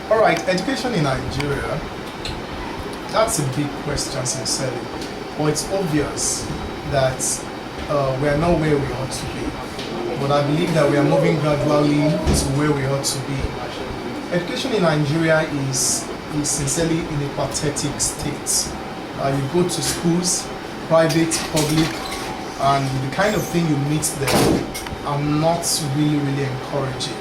All right, education in Nigeria, that's a big question, sincerely. But it's obvious that we are not where we ought to be. But I believe that we are moving gradually to where we ought to be. Education in Nigeria is sincerely in a pathetic state. You go to schools, private, public, and the kind of thing you meet there are not really encouraging.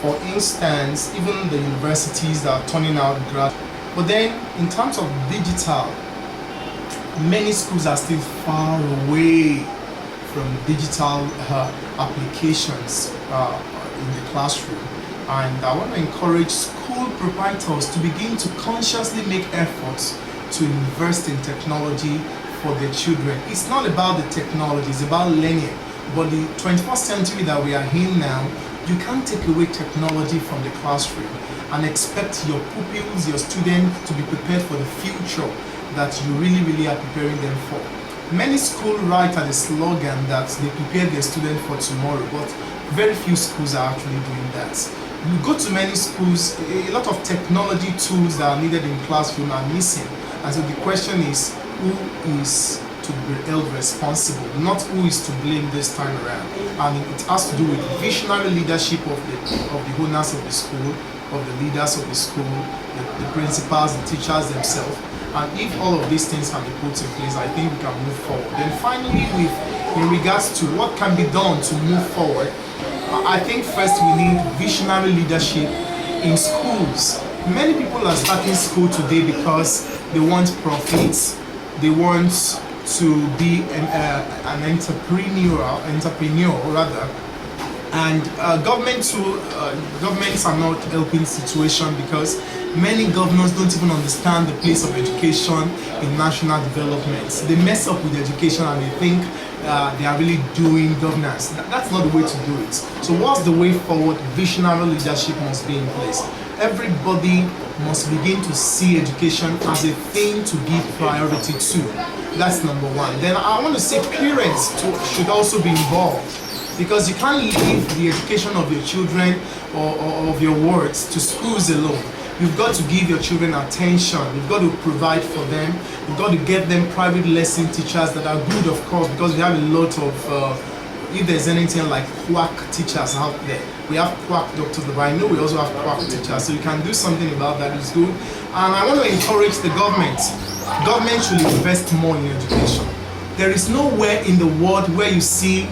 For instance, even the universities that are turning out graduates. But then, in terms of digital, many schools are still far away from digital applications in the classroom. And I want to encourage school proprietors to begin to consciously make efforts to invest in technology for their children. It's not about the technology, it's about learning. But the 21st century that we are in now, you can't take away technology from the classroom and expect your pupils, your students to be prepared for the future that you really are preparing them for. Many schools write at the slogan that they prepare their students for tomorrow, but very few schools are actually doing that. You go to many schools, a lot of technology tools that are needed in classroom are missing. And so the question is, who is to be held responsible, not who is to blame this time around. And it has to do with visionary leadership of the owners of the school, of the leaders of the school, the principals, the teachers themselves. And if all of these things can be put in place, I think we can move forward. Then finally, in regards to what can be done to move forward, I think first we need visionary leadership in schools. Many people are starting school today because they want profits, they want to be an entrepreneur rather, and governments are not helping the situation because many governors don't even understand the place of education in national development. They mess up with education and they think they are really doing governance. That's not the way to do it. So what's the way forward? Visionary leadership must be in place. Everybody must begin to see education as a thing to give priority to. That's number one. Then I want to say parents should also be involved, because you can't leave the education of your children or of your wards to schools alone. You've got to give your children attention. You've got to provide for them. You've got to get them private lesson teachers that are good, of course, because we have a lot of, if there's anything like quack teachers out there. We have quack doctors, but I know we also have quack teachers. So you can do something about that. It's good. And I want to encourage the government. Government should invest more in education. There is nowhere in the world where you see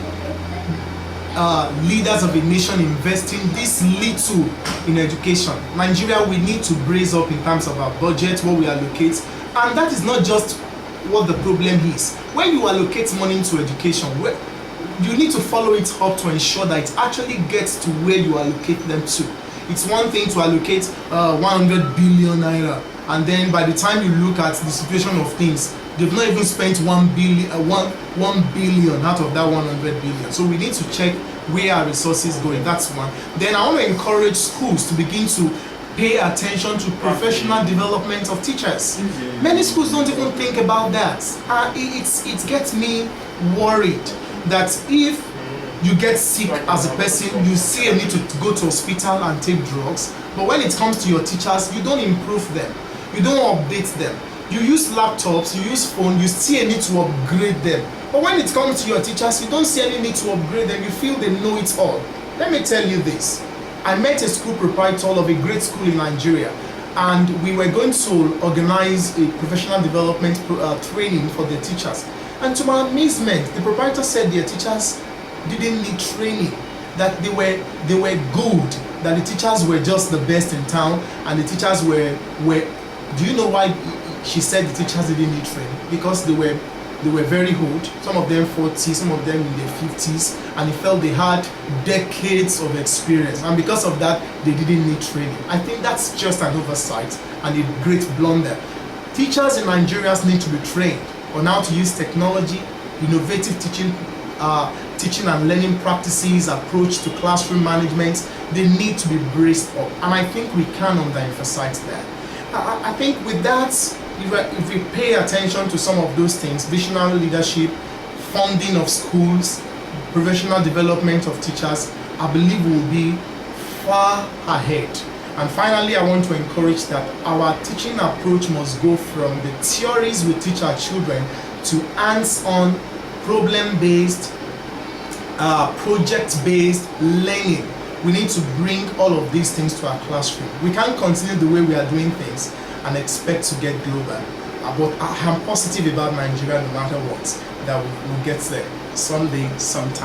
leaders of a nation investing this little in education. Nigeria, we need to brace up in terms of our budget, what we allocate, and that is not just what the problem is. When you allocate money into education, you need to follow it up to ensure that it actually gets to where you allocate them to. It's one thing to allocate 100 billion naira, and then by the time you look at the situation of things, they've not even spent 1 billion out of that 100 billion. So we need to check where our resources going. That's one. Then I want to encourage schools to begin to pay attention to professional development of teachers. Many schools don't even think about that. It gets me worried that if you get sick as a person, you see a need to go to hospital and take drugs, but when it comes to your teachers, you don't improve them, you don't update them. You use laptops, you use phone, you see a need to upgrade them. But when it comes to your teachers, you don't see any need to upgrade them. You feel they know it all. Let me tell you this. I met a school proprietor of a great school in Nigeria, and we were going to organize a professional development training for the teachers. And to my amazement, the proprietor said their teachers didn't need training, that they were good, that the teachers were just the best in town, and the teachers were do you know why she said the teachers didn't need training? Because they were very old, some of them 40, some of them in their 50s, and he felt they had decades of experience, and because of that they didn't need training. I think that's just an oversight and a great blunder. Teachers in Nigeria need to be trained on how to use technology, innovative teaching and learning practices, approach to classroom management. They need to be braced up, and I think we can underemphasize that. I think with that, if we pay attention to some of those things, visionary leadership, funding of schools, professional development of teachers, I believe we will be far ahead. And finally, I want to encourage that our teaching approach must go from the theories we teach our children to hands-on, problem-based, project-based learning. We need to bring all of these things to our classroom. We can't continue the way we are doing things and expect to get global. But I'm positive about Nigeria no matter what, that we'll get there someday, sometime.